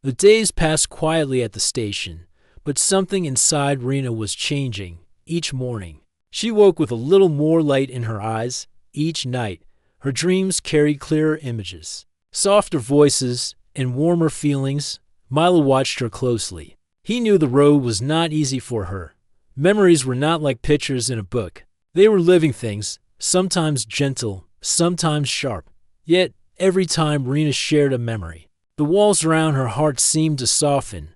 The days passed quietly at the station, but something inside Rena was changing each morning. She woke with a little more light in her eyes. Each night, her dreams carried clearer images, softer voices, and warmer feelings. Milo watched her closely. He knew the road was not easy for her. Memories were not like pictures in a book. They were living things, sometimes gentle, sometimes sharp. Yet, every time Rena shared a memory, the walls around her heart seemed to soften.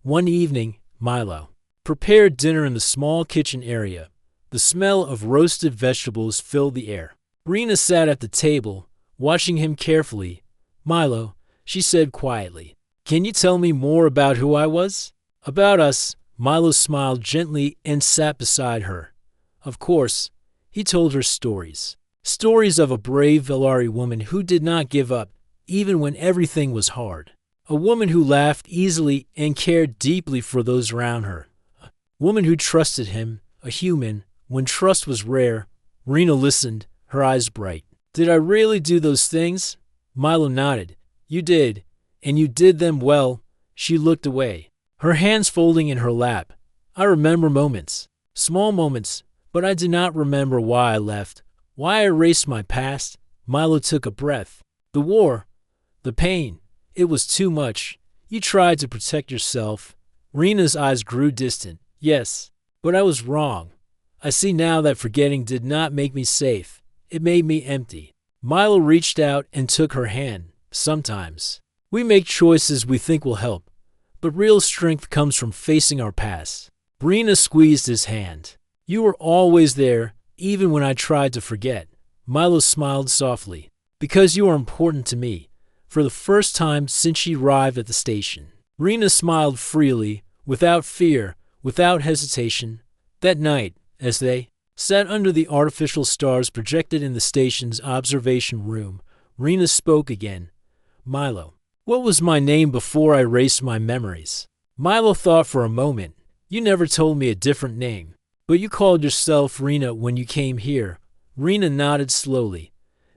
One evening, Milo prepared dinner in the small kitchen area. The smell of roasted vegetables filled the air. Rena sat at the table, watching him carefully. "Milo," she said quietly, "can you tell me more about who I was?" "About us." Milo smiled gently and sat beside her. Of course, he told her stories. Stories of a brave Velari woman who did not give up, even when everything was hard. A woman who laughed easily and cared deeply for those around her. A woman who trusted him, a human, when trust was rare. Rena listened, her eyes bright. "Did I really do those things?" Milo nodded. "You did, and you did them well." She looked away, her hands folding in her lap. "I remember moments, small moments, but I do not remember why I left, why I erased my past." Milo took a breath. "The war, the pain, it was too much. You tried to protect yourself." Rena's eyes grew distant. "Yes, but I was wrong. I see now that forgetting did not make me safe. It made me empty." Milo reached out and took her hand. "Sometimes we make choices we think will help, but real strength comes from facing our past." Rena squeezed his hand. "You were always there, even when I tried to forget." Milo smiled softly. "Because you are important to me." For the first time since she arrived at the station, Rena smiled freely, without fear, without hesitation. That night, as they sat under the artificial stars projected in the station's observation room, Rena spoke again. "Milo, what was my name before I erased my memories?" Milo thought for a moment. "You never told me a different name, but you called yourself Rena when you came here." Rena nodded slowly.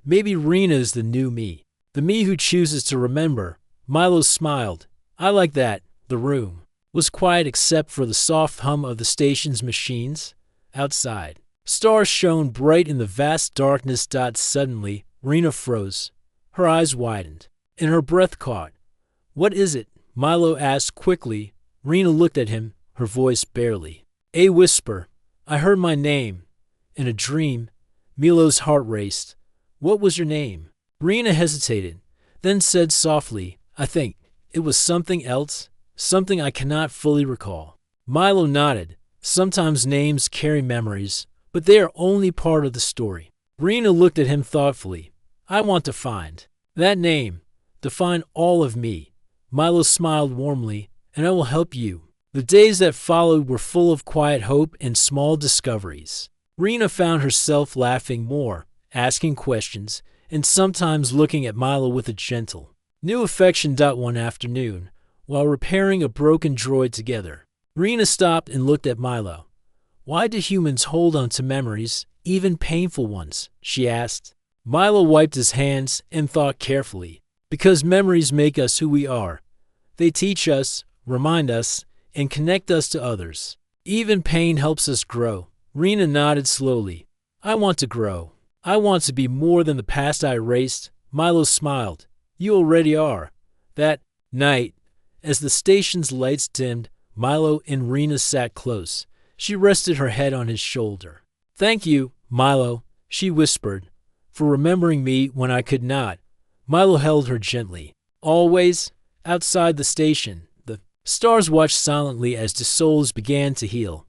"Maybe Rena is the new me, the me who chooses to remember." Milo smiled. "I like that." The room was quiet except for the soft hum of the station's machines. Outside, stars shone bright in the vast darkness. Suddenly, Rena froze. Her eyes widened, and her breath caught. "What is it?" Milo asked quickly. Rena looked at him, her voice barely. "A whisper. I heard my name. In a dream." Milo's heart raced. "What was your name?" Rena hesitated, then said softly, "I think it was something else, something I cannot fully recall." Milo nodded. Sometimes names carry memories, but they are only part of the story. Rena looked at him thoughtfully. "I want to find that name, to find all of me." Milo smiled warmly. "And I will help you." The days that followed were full of quiet hope and small discoveries. Rena found herself laughing more, asking questions, and sometimes looking at Milo with a gentle, new affection. One afternoon, while repairing a broken droid together, Rena stopped and looked at Milo. "Why do humans hold on to memories, even painful ones?" she asked. Milo wiped his hands and thought carefully. "Because memories make us who we are. They teach us, remind us, and connect us to others. Even pain helps us grow." Rena nodded slowly. "I want to grow. I want to be more than the past I erased." Milo smiled. "You already are." That night, as the station's lights dimmed, Milo and Rena sat close. She rested her head on his shoulder. "Thank you, Milo," she whispered, "for remembering me when I could not." Milo held her gently. Always, outside the station, the stars watched silently as the souls began to heal,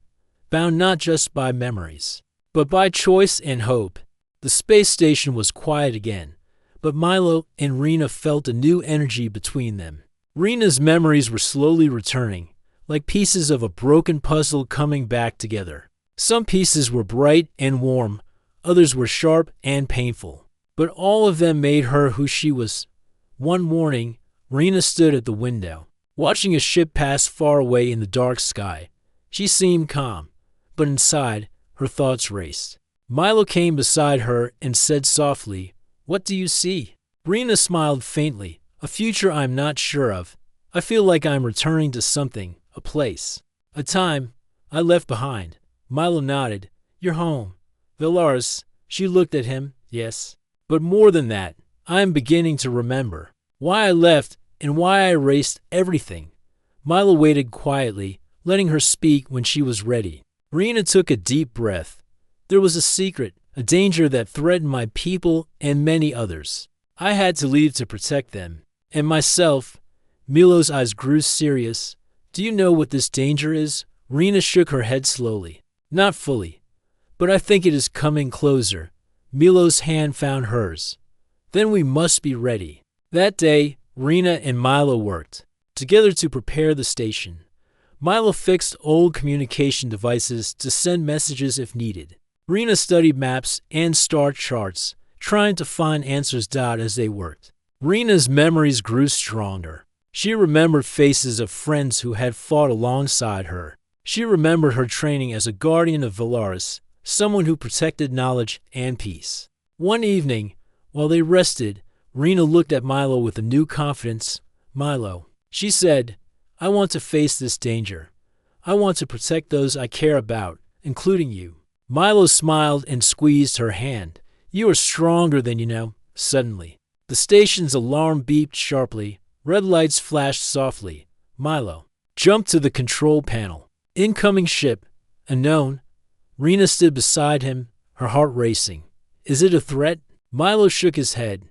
bound not just by memories, but by choice and hope. The space station was quiet again, but Milo and Rena felt a new energy between them. Rena's memories were slowly returning, like pieces of a broken puzzle coming back together. Some pieces were bright and warm, others were sharp and painful, but all of them made her who she was. One morning, Rena stood at the window, watching a ship pass far away in the dark sky. She seemed calm, but inside, her thoughts raced. Milo came beside her and said softly, "What do you see?" Rena smiled faintly. "A future I'm not sure of." I feel like I'm returning to something, a place, a time I left behind. Milo nodded. You're home. Velaris, she looked at him. Yes. But more than that, I am beginning to remember why I left and why I erased everything. Milo waited quietly, letting her speak when she was ready. Rena took a deep breath. There was a secret, a danger that threatened my people and many others. I had to leave to protect them. And myself. Milo's eyes grew serious. Do you know what this danger is? Rena shook her head slowly. Not fully. But I think it is coming closer. Milo's hand found hers. Then we must be ready. That day, Rena and Milo worked together to prepare the station. Milo fixed old communication devices to send messages if needed. Rena studied maps and star charts, trying to find answers as they worked. Rena's memories grew stronger. She remembered faces of friends who had fought alongside her. She remembered her training as a guardian of Velaris, someone who protected knowledge and peace. One evening, while they rested, Rena looked at Milo with a new confidence. Milo, she said, I want to face this danger. I want to protect those I care about, including you. Milo smiled and squeezed her hand. You are stronger than you know. Suddenly, the station's alarm beeped sharply. Red lights flashed softly. Milo jumped to the control panel. Incoming ship. Unknown. Rena stood beside him, her heart racing. Is it a threat? Milo shook his head.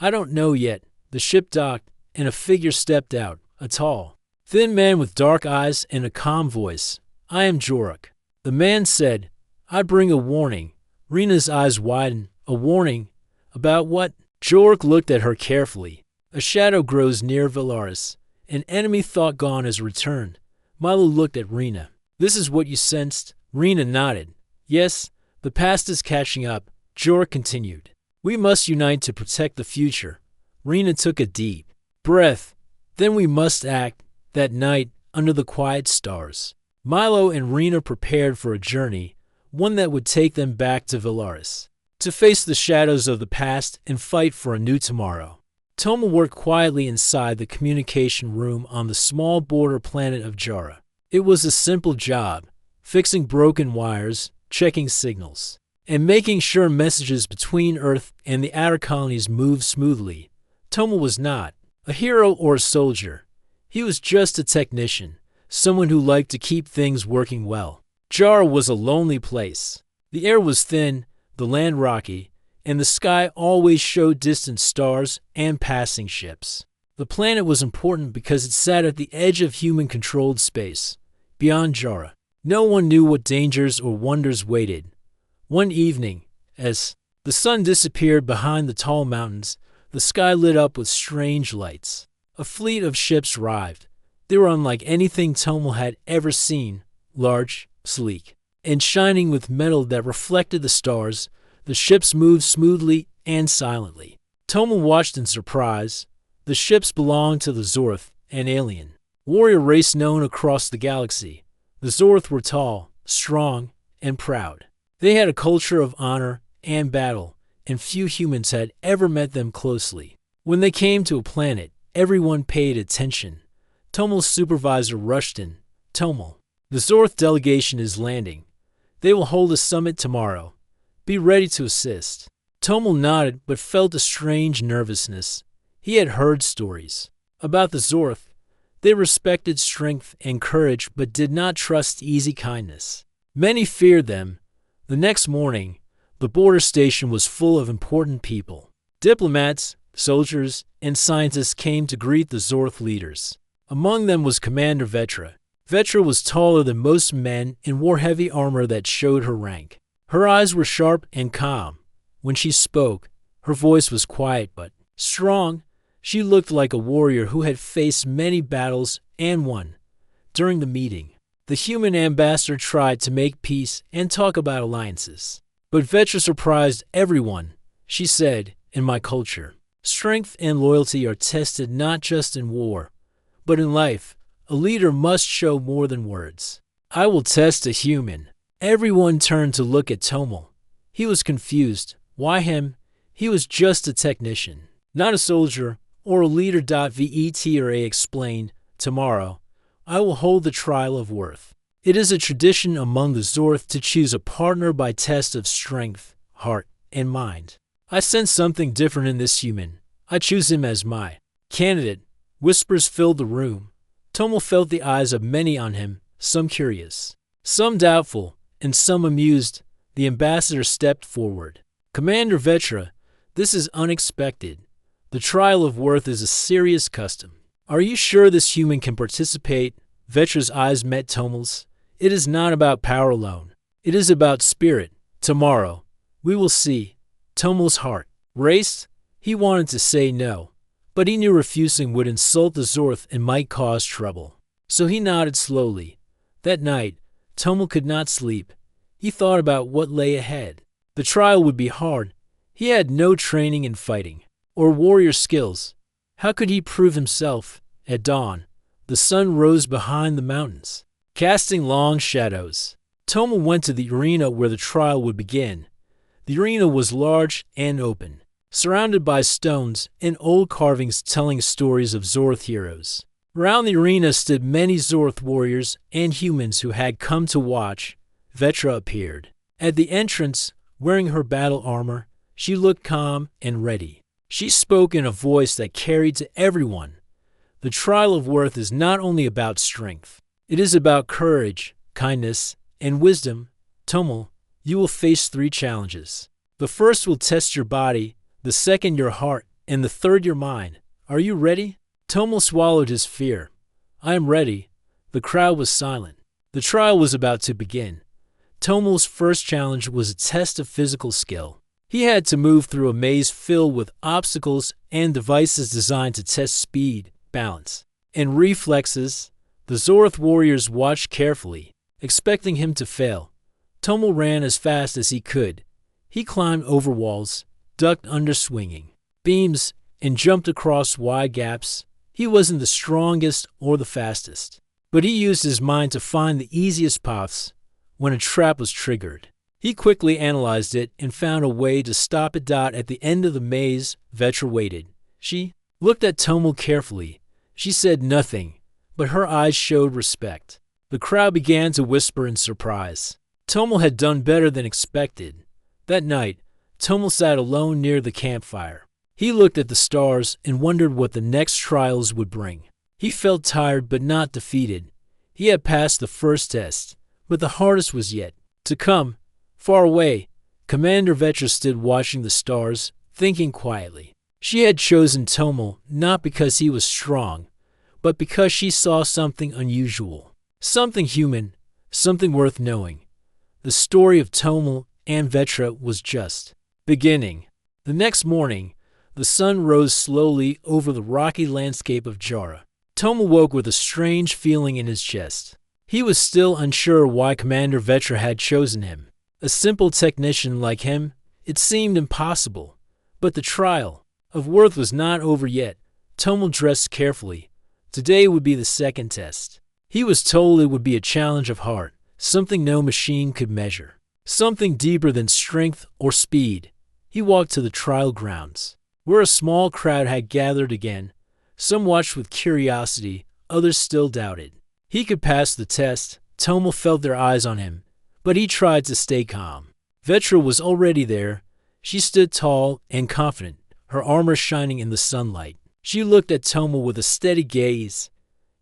I don't know yet. The ship docked, and a figure stepped out, a tall, thin man with dark eyes and a calm voice. I am Jorok. The man said, I bring a warning. Rena's eyes widened. A warning? About what? Jorok looked at her carefully. A shadow grows near Velaris. An enemy thought gone has returned. Milo looked at Rena. This is what you sensed? Rena nodded. Yes, the past is catching up. Jorok continued. We must unite to protect the future. Rena took a deep breath. Then we must act. That night, under the quiet stars, Milo and Rena prepared for a journey, one that would take them back to Velaris, to face the shadows of the past and fight for a new tomorrow. Toma worked quietly inside the communication room on the small border planet of Jara. It was a simple job, fixing broken wires, checking signals, and making sure messages between Earth and the outer colonies moved smoothly. Toma was not a hero or a soldier. He was just a technician, someone who liked to keep things working well. Jara was a lonely place. The air was thin, the land rocky, and the sky always showed distant stars and passing ships. The planet was important because it sat at the edge of human-controlled space. Beyond Jara, no one knew what dangers or wonders waited. One evening, as the sun disappeared behind the tall mountains, the sky lit up with strange lights. A fleet of ships arrived. They were unlike anything Tomal had ever seen, large, sleek, and shining with metal that reflected the stars. The ships moved smoothly and silently. Tomal watched in surprise. The ships belonged to the Zorth, an alien warrior race known across the galaxy. The Zorth were tall, strong, and proud. They had a culture of honor and battle, and few humans had ever met them closely. When they came to a planet, everyone paid attention. Tomal's supervisor rushed in. Tomal, the Zorth delegation is landing. They will hold a summit tomorrow. Be ready to assist. Tomal nodded but felt a strange nervousness. He had heard stories about the Zorth. They respected strength and courage but did not trust easy kindness. Many feared them. The next morning, the border station was full of important people. Diplomats, soldiers, and scientists came to greet the Zorth leaders. Among them was Commander Vetra. Vetra was taller than most men and wore heavy armor that showed her rank. Her eyes were sharp and calm. When she spoke, her voice was quiet but strong. She looked like a warrior who had faced many battles and won. During the meeting, the human ambassador tried to make peace and talk about alliances. But Vetra surprised everyone. She said, in my culture, strength and loyalty are tested not just in war, but in life. A leader must show more than words. I will test a human. Everyone turned to look at Tomal. He was confused. Why him? He was just a technician, not a soldier or a leader. Vetra explained. tomorrow, I will hold the trial of worth. It is a tradition among the Zorth to choose a partner by test of strength, heart, and mind. I sense something different in this human. I choose him as my candidate. Whispers filled the room. Tomel felt the eyes of many on him, some curious, some doubtful, and some amused. The ambassador stepped forward. Commander Vetra, this is unexpected. The trial of worth is a serious custom. Are you sure this human can participate? Vetra's eyes met Tomel's. It is not about power alone. It is about spirit. Tomorrow, we will see. Tomel's heart raced. He wanted to say no, but he knew refusing would insult the Zorth and might cause trouble. So he nodded slowly. That night, Tomel could not sleep. He thought about what lay ahead. The trial would be hard. He had no training in fighting or warrior skills. How could he prove himself? At dawn, the sun rose behind the mountains, casting long shadows. Tomel went to the arena where the trial would begin. The arena was large and open, surrounded by stones and old carvings telling stories of Zorth heroes. Around the arena stood many Zorth warriors and humans who had come to watch. Vetra appeared. At the entrance, wearing her battle armor, she looked calm and ready. She spoke in a voice that carried to everyone. The trial of worth is not only about strength. It is about courage, kindness, and wisdom. Tomel, you will face 3 challenges. The first will test your body, the second your heart, and the third your mind. Are you ready? Tomel swallowed his fear. I am ready. The crowd was silent. The trial was about to begin. Tomel's first challenge was a test of physical skill. He had to move through a maze filled with obstacles and devices designed to test speed, balance, and reflexes. The Zorth warriors watched carefully, expecting him to fail. Tomel ran as fast as he could. He climbed over walls, ducked under swinging beams, and jumped across wide gaps. He wasn't the strongest or the fastest, but he used his mind to find the easiest paths. When a trap was triggered, he quickly analyzed it and found a way to stop it. At the end of the maze, Vetra waited. She looked at Tomel carefully. She said nothing, but her eyes showed respect. The crowd began to whisper in surprise. Tomel had done better than expected. That night, Tomel sat alone near the campfire. He looked at the stars and wondered what the next trials would bring. He felt tired but not defeated. He had passed the first test, but the hardest was yet to come. Far away, Commander Vetra stood watching the stars, thinking quietly. She had chosen Tomel not because he was strong, but because she saw something unusual, something human, something worth knowing. The story of Tomel and Vetra was just beginning. The next morning, the sun rose slowly over the rocky landscape of Jara. Tomel woke with a strange feeling in his chest. He was still unsure why Commander Vetra had chosen him. A simple technician like him, it seemed impossible. But the trial of worth was not over yet. Tomel dressed carefully. Today would be the second test. He was told it would be a challenge of heart, something no machine could measure, something deeper than strength or speed. He walked to the trial grounds, where a small crowd had gathered again. Some watched with curiosity, others still doubted. He could pass the test. Tomel felt their eyes on him, but he tried to stay calm. Vetra was already there. She stood tall and confident, her armor shining in the sunlight. She looked at Tomel with a steady gaze.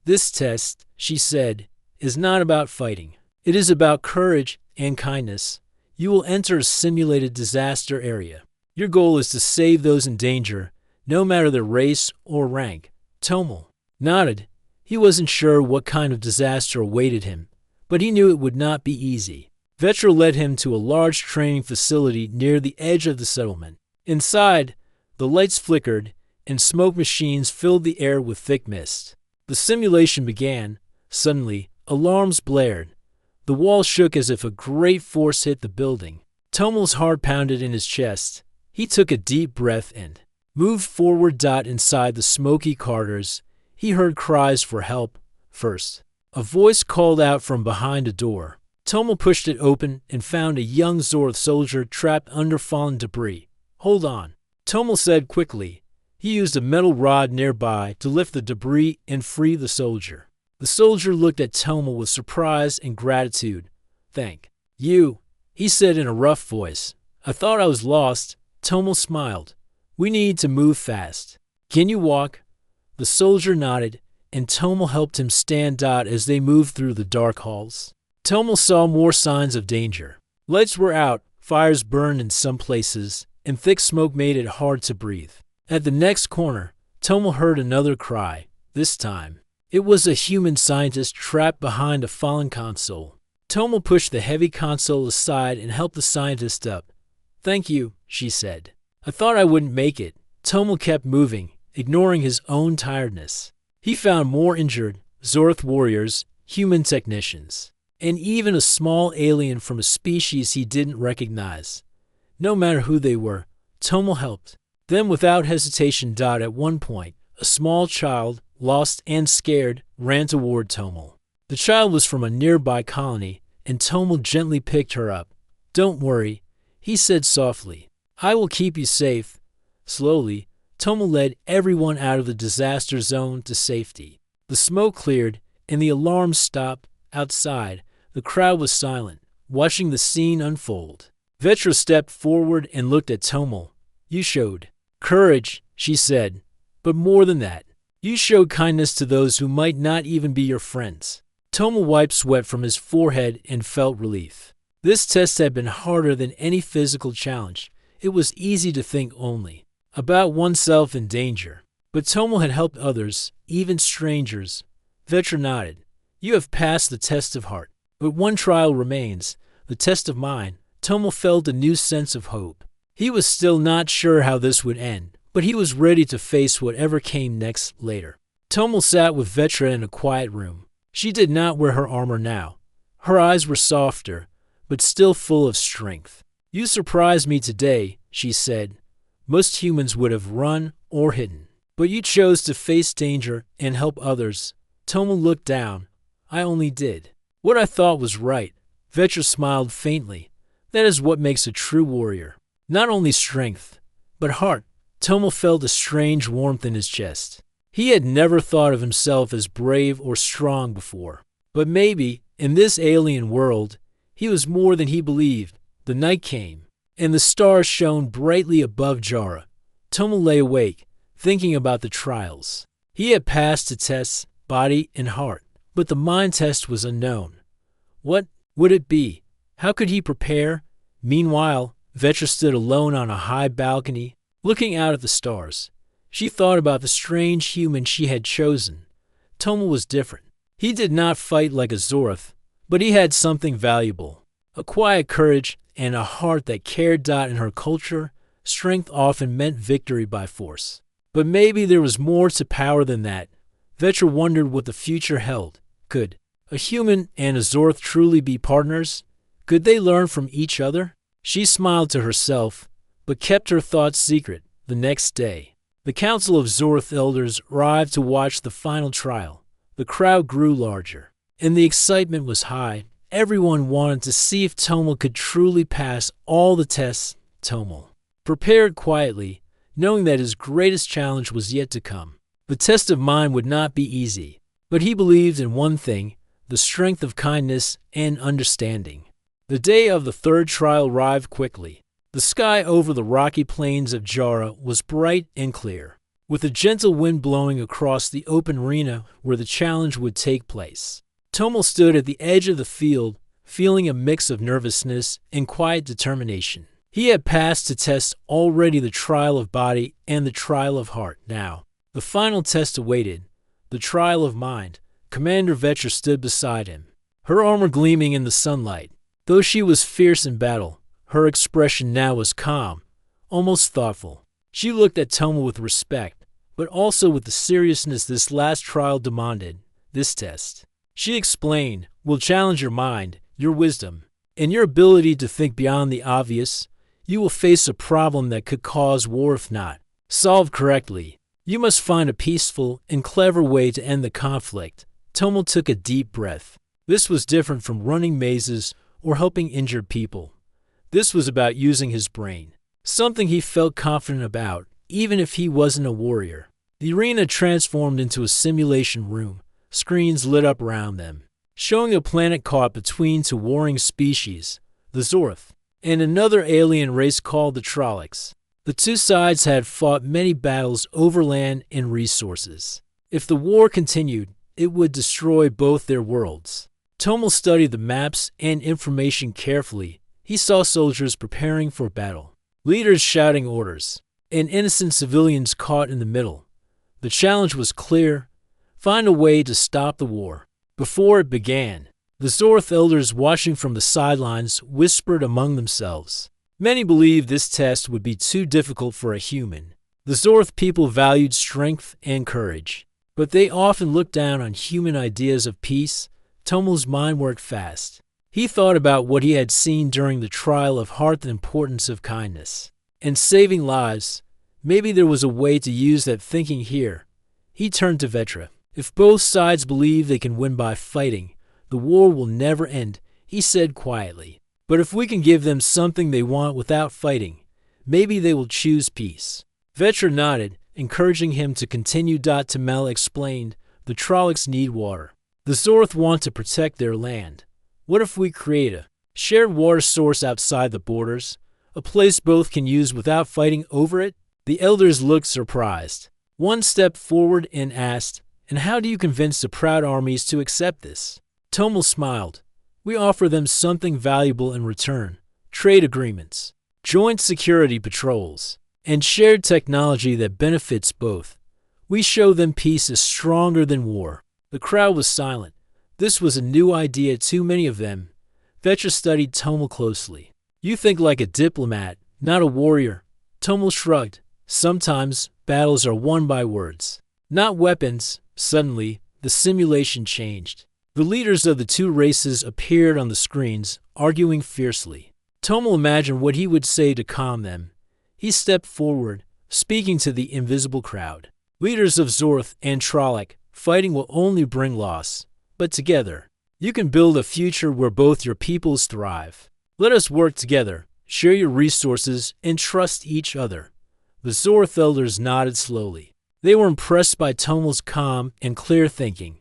This test, she said, is not about fighting. It is about courage and kindness. You will enter a simulated disaster area. Your goal is to save those in danger, no matter their race or rank. Tomel nodded. He wasn't sure what kind of disaster awaited him, but he knew it would not be easy. Vetra led him to a large training facility near the edge of the settlement. Inside, the lights flickered, and smoke machines filled the air with thick mist. The simulation began. Suddenly, alarms blared. The walls shook as if a great force hit the building. Tomel's heart pounded in his chest. He took a deep breath and moved forward. Inside the smoky corridors, he heard cries for help. First, a voice called out from behind a door. Tomel pushed it open and found a young Zorth soldier trapped under fallen debris. Hold on, Tomel said quickly. He used a metal rod nearby to lift the debris and free the soldier. The soldier looked at Tomo with surprise and gratitude. "Thank you," he said in a rough voice. "I thought I was lost." Tomo smiled. "We need to move fast. Can you walk?" The soldier nodded, and Tomo helped him stand as they moved through the dark halls. Tomo saw more signs of danger. Lights were out, fires burned in some places, and thick smoke made it hard to breathe. At the next corner, Tomo heard another cry. This time, it was a human scientist trapped behind a fallen console. Tomo pushed the heavy console aside and helped the scientist up. "Thank you," she said. "I thought I wouldn't make it." Tomo kept moving, ignoring his own tiredness. He found more injured, Zorth warriors, human technicians, and even a small alien from a species he didn't recognize. No matter who they were, Tomo helped. Then without hesitation, at one point, a small child, lost and scared, ran toward Tomo. The child was from a nearby colony, and Tomo gently picked her up. "Don't worry," he said softly. "I will keep you safe." Slowly, Tomo led everyone out of the disaster zone to safety. The smoke cleared, and the alarm stopped. Outside, the crowd was silent, watching the scene unfold. Vetra stepped forward and looked at Tomo. "You showed courage," she said, "but more than that, you showed kindness to those who might not even be your friends." Tomo wiped sweat from his forehead and felt relief. This test had been harder than any physical challenge. It was easy to think only about oneself in danger. But Tomo had helped others, even strangers. Vetra nodded. "You have passed the test of heart. But one trial remains, the test of mind." Tomo felt a new sense of hope. He was still not sure how this would end, but he was ready to face whatever came next later. Tomo sat with Vetra in a quiet room. She did not wear her armor now. Her eyes were softer, but still full of strength. "You surprised me today," she said. "Most humans would have run or hidden. But you chose to face danger and help others." Tomo looked down. "I only did what I thought was right." Vetra smiled faintly. "That is what makes a true warrior. Not only strength, but heart." Tomo felt a strange warmth in his chest. He had never thought of himself as brave or strong before. But maybe, in this alien world, he was more than he believed. The night came, and the stars shone brightly above Jara. Tomo lay awake, thinking about the trials. He had passed the tests, body and heart, but the mind test was unknown. What would it be? How could he prepare? Meanwhile, Vetra stood alone on a high balcony, looking out at the stars. She thought about the strange human she had chosen. Tomo was different. He did not fight like a Zorth, but he had something valuable. A quiet courage and a heart that cared. In her culture, strength often meant victory by force. But maybe there was more to power than that. Vetra wondered what the future held. Could a human and a Zorth truly be partners? Could they learn from each other? She smiled to herself, but kept her thoughts secret. The next day, the Council of Zorth elders arrived to watch the final trial. The crowd grew larger, and the excitement was high. Everyone wanted to see if Tomo could truly pass all the tests. Tomo prepared quietly, knowing that his greatest challenge was yet to come. The test of mind would not be easy, but he believed in one thing: the strength of kindness and understanding. The day of the third trial arrived quickly. The sky over the rocky plains of Jara was bright and clear, with a gentle wind blowing across the open arena where the challenge would take place. Tomo stood at the edge of the field, feeling a mix of nervousness and quiet determination. He had passed the tests already, the trial of body and the trial of heart. Now, the final test awaited, the trial of mind. Commander Vetra stood beside him, her armor gleaming in the sunlight. Though she was fierce in battle, her expression now was calm, almost thoughtful. She looked at Tomo with respect, but also with the seriousness this last trial demanded. This test, she explained, will challenge your mind, your wisdom, and your ability to think beyond the obvious. You will face a problem that could cause war if not solved correctly. You must find a peaceful and clever way to end the conflict. Tomo took a deep breath. This was different from running mazes or helping injured people. This was about using his brain, something he felt confident about. even if he wasn't a warrior. The arena transformed into a simulation room, screens lit up around them, showing a planet caught between two warring species, the Zorth, and another alien race called the Trollocs. The two sides had fought many battles over land and resources. If the war continued, it would destroy both their worlds. Tomel studied the maps and information carefully. He saw soldiers preparing for battle, leaders shouting orders, and innocent civilians caught in the middle. The challenge was clear: find a way to stop the war. Before it began, the Zorth elders watching from the sidelines whispered among themselves. Many believed this test would be too difficult for a human. The Zorth people valued strength and courage, but they often looked down on human ideas of peace. Tomel's mind worked fast. He thought about what he had seen during the trial of heart, the importance of kindness and saving lives. Maybe there was a way to use that thinking here. He turned to Vetra. If both sides believe they can win by fighting, the war will never end, he said quietly. But if we can give them something they want without fighting, maybe they will choose peace. Vetra nodded, encouraging him to continue. Tomel explained, the Trollocs need water. The Zorth want to protect their land. What if we create a shared water source outside the borders, a place both can use without fighting over it? The elders looked surprised. One stepped forward and asked, and how do you convince the proud armies to accept this? Tomel smiled. We offer them something valuable in return: trade agreements, joint security patrols, and shared technology that benefits both. We show them peace is stronger than war. The crowd was silent. This was a new idea to many of them. Vetra studied Tomel closely. You think like a diplomat, not a warrior. Tomel shrugged. Sometimes battles are won by words, not weapons. Suddenly, the simulation changed. The leaders of the two races appeared on the screens, arguing fiercely. Tomel imagined what he would say to calm them. He stepped forward, speaking to the invisible crowd. Leaders of Zorth and Trolloc, fighting will only bring loss. But together, you can build a future where both your peoples thrive. Let us work together, share your resources, and trust each other. The Zorth elders nodded slowly. They were impressed by Tomel's calm and clear thinking.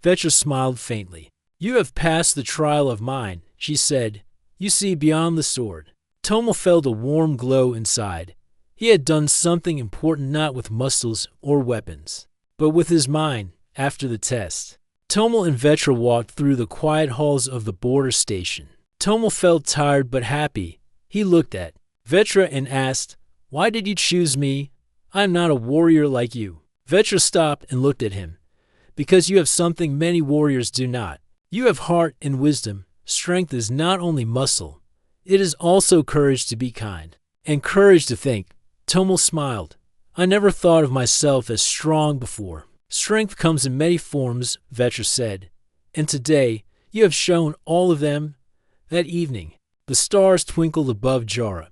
Vetra smiled faintly. You have passed the trial of mind, she said. You see beyond the sword. Tomel felt a warm glow inside. He had done something important, not with muscles or weapons, but with his mind. After the test, Tomel and Vetra walked through the quiet halls of the border station. Tomel felt tired but happy. He looked at Vetra and asked, why did you choose me? I am not a warrior like you. Vetra stopped and looked at him. Because you have something many warriors do not. You have heart and wisdom. Strength is not only muscle. It is also courage to be kind, and courage to think. Tomel smiled. I never thought of myself as strong before. Strength comes in many forms, Vetra said. And today, you have shown all of them. That evening, the stars twinkled above Jara.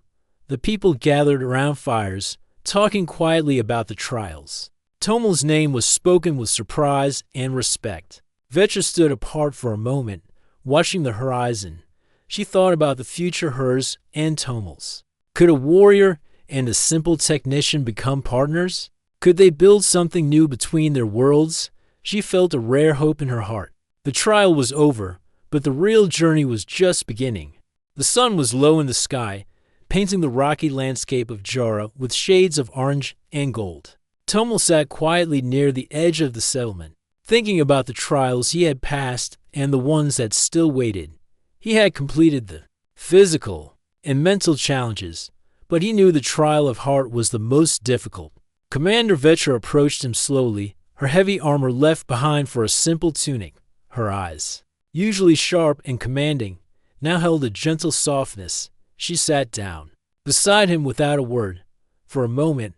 The people gathered around fires, talking quietly about the trials. Tomel's name was spoken with surprise and respect. Vetra stood apart for a moment, watching the horizon. She thought about the future, hers and Tomel's. Could a warrior and a simple technician become partners? Could they build something new between their worlds? She felt a rare hope in her heart. The trial was over, but the real journey was just beginning. The sun was low in the sky, painting the rocky landscape of Jara with shades of orange and gold. Tomel sat quietly near the edge of the settlement, thinking about the trials he had passed and the ones that still waited. He had completed the physical and mental challenges, but he knew the trial of heart was the most difficult. Commander Vetra approached him slowly, her heavy armor left behind for a simple tunic. Her eyes, usually sharp and commanding, now held a gentle softness. She sat down beside him without a word. For a moment,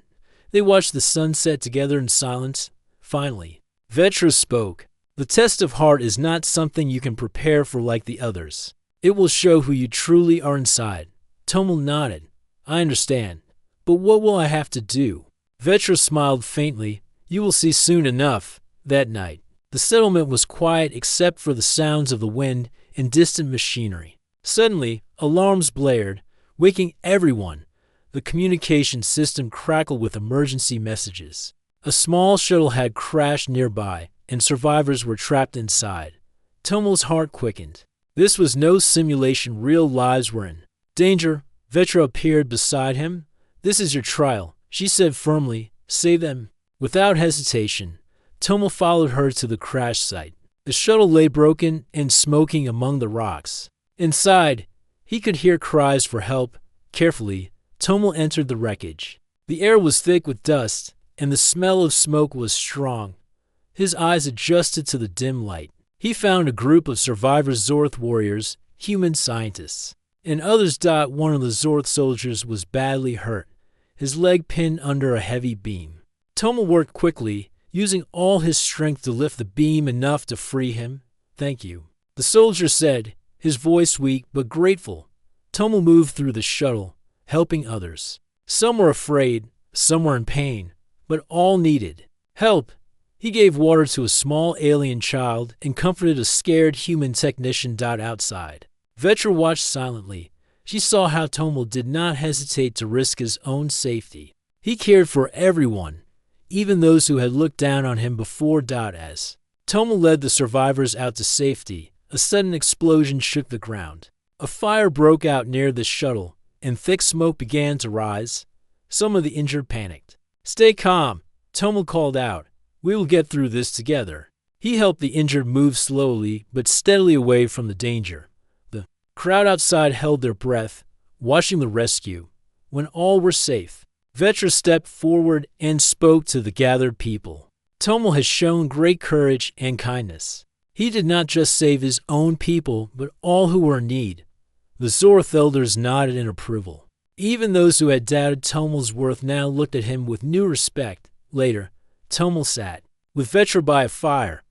they watched the sun set together in silence. Finally, Vetra spoke. The test of heart is not something you can prepare for like the others. It will show who you truly are inside. Tomel nodded. I understand. But what will I have to do? Vetra smiled faintly. You will see soon enough. That night, the settlement was quiet except for the sounds of the wind and distant machinery. Suddenly, alarms blared, waking everyone. The communication system crackled with emergency messages. A small shuttle had crashed nearby, and survivors were trapped inside. Tomo's heart quickened. This was no simulation, real lives were in danger. Vetra appeared beside him. "This is your trial," she said firmly. "Save them." Without hesitation, Tomo followed her to the crash site. The shuttle lay broken and smoking among the rocks. Inside, he could hear cries for help. Carefully, Tomo entered the wreckage. The air was thick with dust, and the smell of smoke was strong. His eyes adjusted to the dim light. He found a group of survivor Zorth warriors, human scientists, and others. One of the Zorth soldiers was badly hurt, his leg pinned under a heavy beam. Tomo worked quickly, using all his strength to lift the beam enough to free him. "Thank you," the soldier said, his voice weak but grateful. Tomo moved through the shuttle, helping others. Some were afraid, some were in pain, but all needed help. He gave water to a small alien child and comforted a scared human technician. Outside, Vetra watched silently. She saw how Tomo did not hesitate to risk his own safety. He cared for everyone, even those who had looked down on him before. As Tomo led the survivors out to safety, a sudden explosion shook the ground. A fire broke out near the shuttle, and thick smoke began to rise. Some of the injured panicked. "Stay calm," Tomo called out. "We will get through this together." He helped the injured move slowly but steadily away from the danger. The crowd outside held their breath, watching the rescue. When all were safe, Vetra stepped forward and spoke to the gathered people. "Tomo has shown great courage and kindness. He did not just save his own people, but all who were in need." The Zorth elders nodded in approval. Even those who had doubted Tomo's worth now looked at him with new respect. Later, Tomo sat with Vetra by a fire.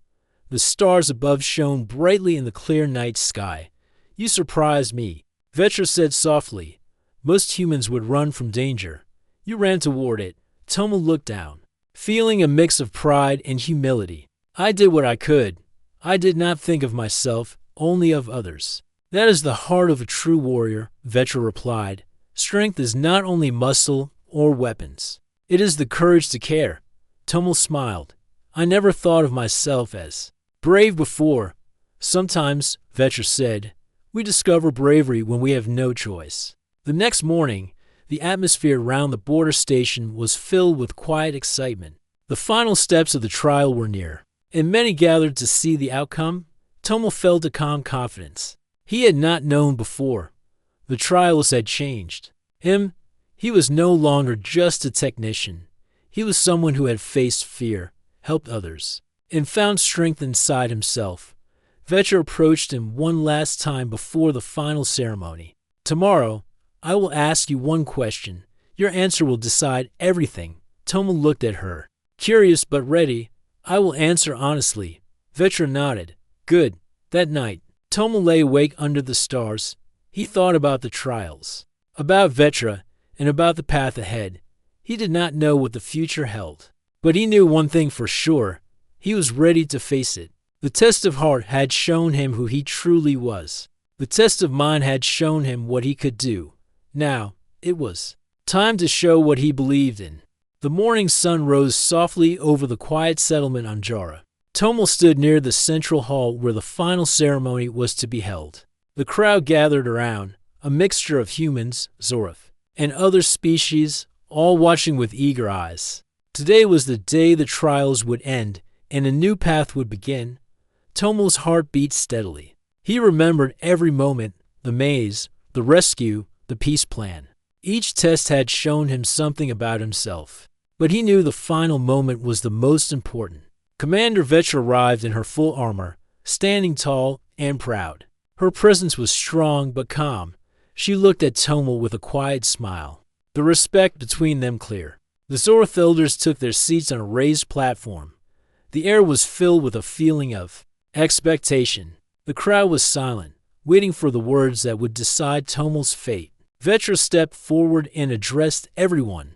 The stars above shone brightly in the clear night sky. "You surprised me," Vetra said softly. "Most humans would run from danger. You ran toward it." Tomo looked down, feeling a mix of pride and humility. "I did what I could. I did not think of myself, only of others." "That is the heart of a true warrior," Vetra replied. "Strength is not only muscle or weapons. It is the courage to care." Tomo smiled. "I never thought of myself as brave before." "Sometimes," Vetra said, "we discover bravery when we have no choice." The next morning, the atmosphere around the border station was filled with quiet excitement. The final steps of the trial were near, and many gathered to see the outcome. Tomo felt a calm confidence he had not known before. The trials had changed him. He was no longer just a technician. He was someone who had faced fear, helped others, and found strength inside himself. Vetra approached him one last time before the final ceremony. "Tomorrow, I will ask you one question. Your answer will decide everything." Tomo looked at her, curious but ready. "I will answer honestly." Vetra nodded. "Good." That night, Tomo lay awake under the stars. He thought about the trials, about Vetra, and about the path ahead. He did not know what the future held, but he knew one thing for sure. He was ready to face it. The test of heart had shown him who he truly was. The test of mind had shown him what he could do. Now, it was time to show what he believed in. The morning sun rose softly over the quiet settlement on Jara. Tomo stood near the central hall where the final ceremony was to be held. The crowd gathered around, a mixture of humans, Zorth, and other species, all watching with eager eyes. Today was the day the trials would end and a new path would begin. Tomo's heart beat steadily. He remembered every moment, the maze, the rescue, the peace plan. Each test had shown him something about himself, but he knew the final moment was the most important. Commander Vetra arrived in her full armor, standing tall and proud. Her presence was strong but calm. She looked at Tomo with a quiet smile, the respect between them clear. The Zorth elders took their seats on a raised platform. The air was filled with a feeling of expectation. The crowd was silent, waiting for the words that would decide Tomo's fate. Vetra stepped forward and addressed everyone.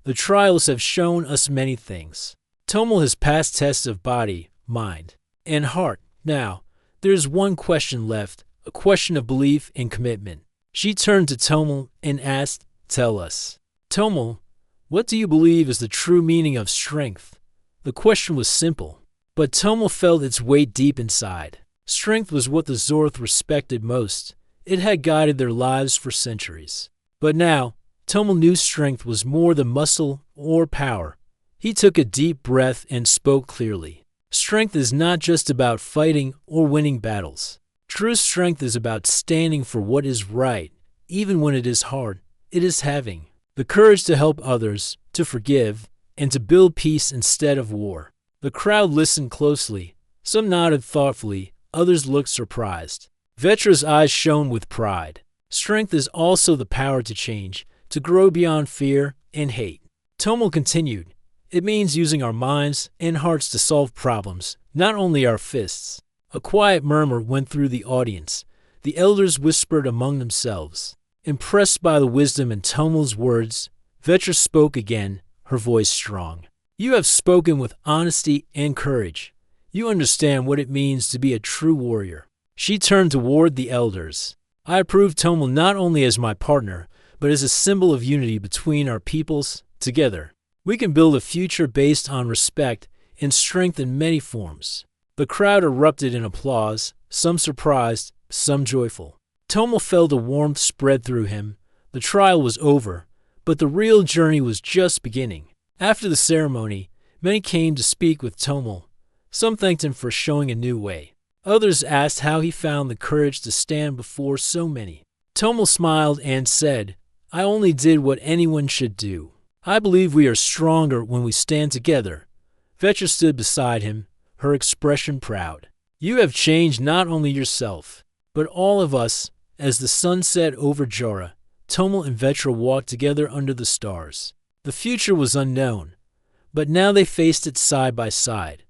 "The trials have shown us many things. Tomo has passed tests of body, mind, and heart. Now, there is one question left, a question of belief and commitment." She turned to Tomo and asked, Tell us. Tomel, what do you believe is the true meaning of strength? The question was simple, but Tomel felt its weight deep inside. Strength was what the Zorth respected most. It had guided their lives for centuries. But now, Tomel knew strength was more than muscle or power. He took a deep breath and spoke clearly. Strength is not just about fighting or winning battles. True strength is about standing for what is right, even when it is hard. It is having the courage to help others, to forgive, and to build peace instead of war. The crowd listened closely. Some nodded thoughtfully, others looked surprised. Vetra's eyes shone with pride. Strength is also the power to change, to grow beyond fear and hate. Tomel continued, it means using our minds and hearts to solve problems, not only our fists. A quiet murmur went through the audience. The elders whispered among themselves. Impressed by the wisdom in Tomel's words, Vetra spoke again, her voice strong. You have spoken with honesty and courage. You understand what it means to be a true warrior. She turned toward the elders. I approve Tomel not only as my partner, but as a symbol of unity between our peoples. Together, we can build a future based on respect and strength in many forms. The crowd erupted in applause, some surprised, some joyful. Tomel felt a warmth spread through him. The trial was over, but the real journey was just beginning. After the ceremony, many came to speak with Tomel. Some thanked him for showing a new way. Others asked how he found the courage to stand before so many. Tomel smiled and said, I only did what anyone should do. I believe we are stronger when we stand together. Vetra stood beside him, her expression proud. You have changed not only yourself, but all of us. As the sun set over Jorah, Tomel and Vetra walked together under the stars. The future was unknown, but now they faced it side by side.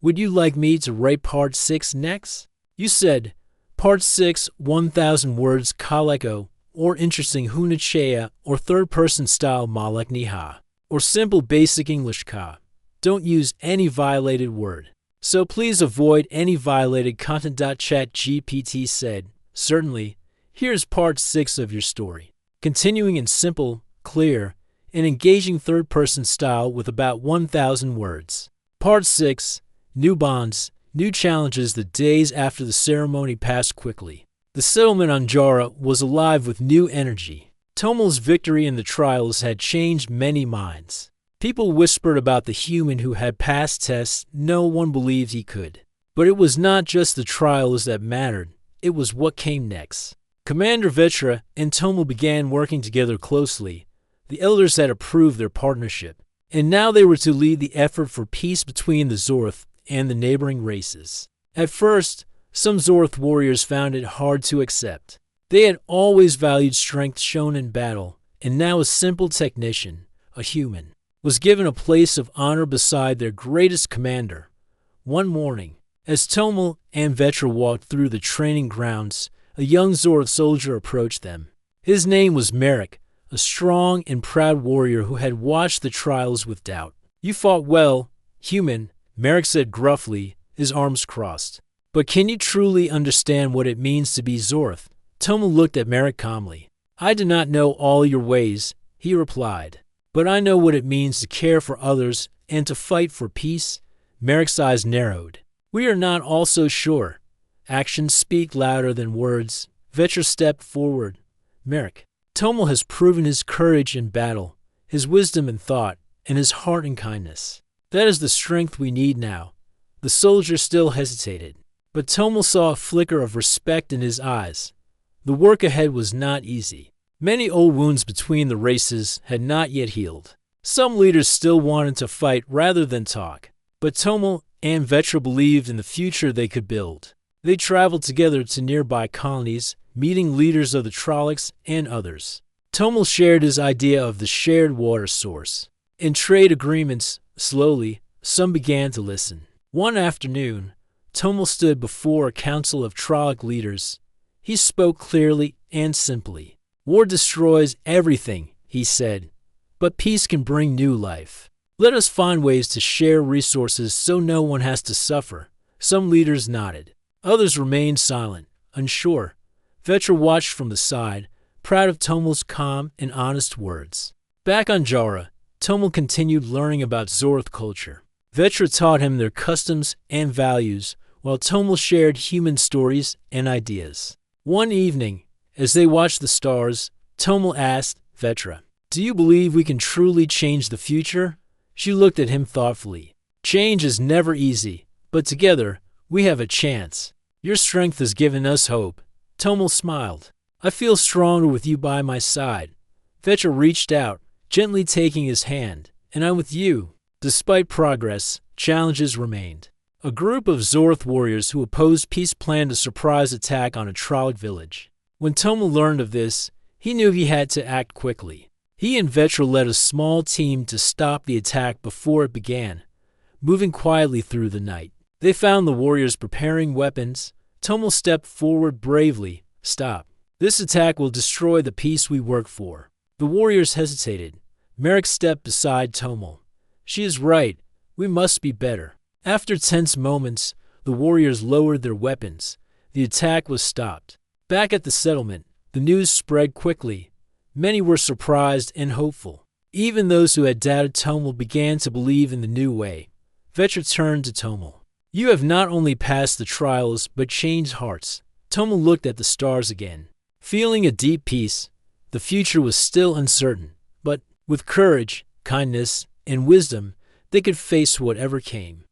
Would you like me to write part 6 next? You said, part 6, 1,000 words Kaleko, or interesting Hunachea, or third-person style Malek Niha, or simple basic English Ka. Don't use any violated word. So please avoid any violated content. ChatGPT said, certainly. Here's part 6 of your story. Continuing in simple, clear, and engaging third-person style with about 1,000 words. Part 6, New Bonds, New Challenges. The days after the ceremony passed quickly. The settlement on Jorah was alive with new energy. Tomel's victory in the trials had changed many minds. People whispered about the human who had passed tests no one believed he could. But it was not just the trials that mattered, it was what came next. Commander Vetra and Tomel began working together closely. The elders had approved their partnership, and now they were to lead the effort for peace between the Zorth and the neighboring races. At first, some Zorth warriors found it hard to accept. They had always valued strength shown in battle, and now a simple technician, a human, was given a place of honor beside their greatest commander. One morning, as Tomel and Vetra walked through the training grounds, a young Zorth soldier approached them. His name was Merrick, a strong and proud warrior who had watched the trials with doubt. You fought well, human, Merrick said gruffly, his arms crossed. But can you truly understand what it means to be Zorth? Tomel looked at Merrick calmly. I do not know all your ways, he replied, but I know what it means to care for others and to fight for peace. Merrick's eyes narrowed. We are not all so sure. Actions speak louder than words. Vetra stepped forward. Merrick, Tomel has proven his courage in battle, his wisdom in thought, and his heart in kindness. That is the strength we need now. The soldier still hesitated, but Tomel saw a flicker of respect in his eyes. The work ahead was not easy. Many old wounds between the races had not yet healed. Some leaders still wanted to fight rather than talk, but Tomel and Vetra believed in the future they could build. They traveled together to nearby colonies, meeting leaders of the Trollocs and others. Tomel shared his idea of the shared water source. In trade agreements, slowly, some began to listen. One afternoon, Tomel stood before a council of Trolloc leaders. He spoke clearly and simply. War destroys everything, he said, but peace can bring new life. Let us find ways to share resources so no one has to suffer. Some leaders nodded. Others remained silent, unsure. Vetra watched from the side, proud of Tomel's calm and honest words. Back on Jara, Tomel continued learning about Zorth culture. Vetra taught him their customs and values, while Tomel shared human stories and ideas. One evening, as they watched the stars, Tomel asked Vetra, "Do you believe we can truly change the future?" She looked at him thoughtfully. "Change is never easy, but together, we have a chance. Your strength has given us hope." Tomel smiled. "I feel stronger with you by my side." Vetra reached out, gently taking his hand. "And I'm with you." Despite progress, challenges remained. A group of Zorth warriors who opposed peace planned a surprise attack on a Trolloc village. When Tomel learned of this, he knew he had to act quickly. He and Vetra led a small team to stop the attack before it began, moving quietly through the night. They found the warriors preparing weapons. Tomel stepped forward bravely. "Stop. This attack will destroy the peace we work for." The warriors hesitated. Merrick stepped beside Tomel. "She is right. We must be better." After tense moments, the warriors lowered their weapons. The attack was stopped. Back at the settlement, the news spread quickly. Many were surprised and hopeful. Even those who had doubted Tomel began to believe in the new way. Vetra turned to Tomel. "You have not only passed the trials, but changed hearts." Tomel looked at the stars again. Feeling a deep peace, the future was still uncertain, but with courage, kindness, and wisdom, they could face whatever came.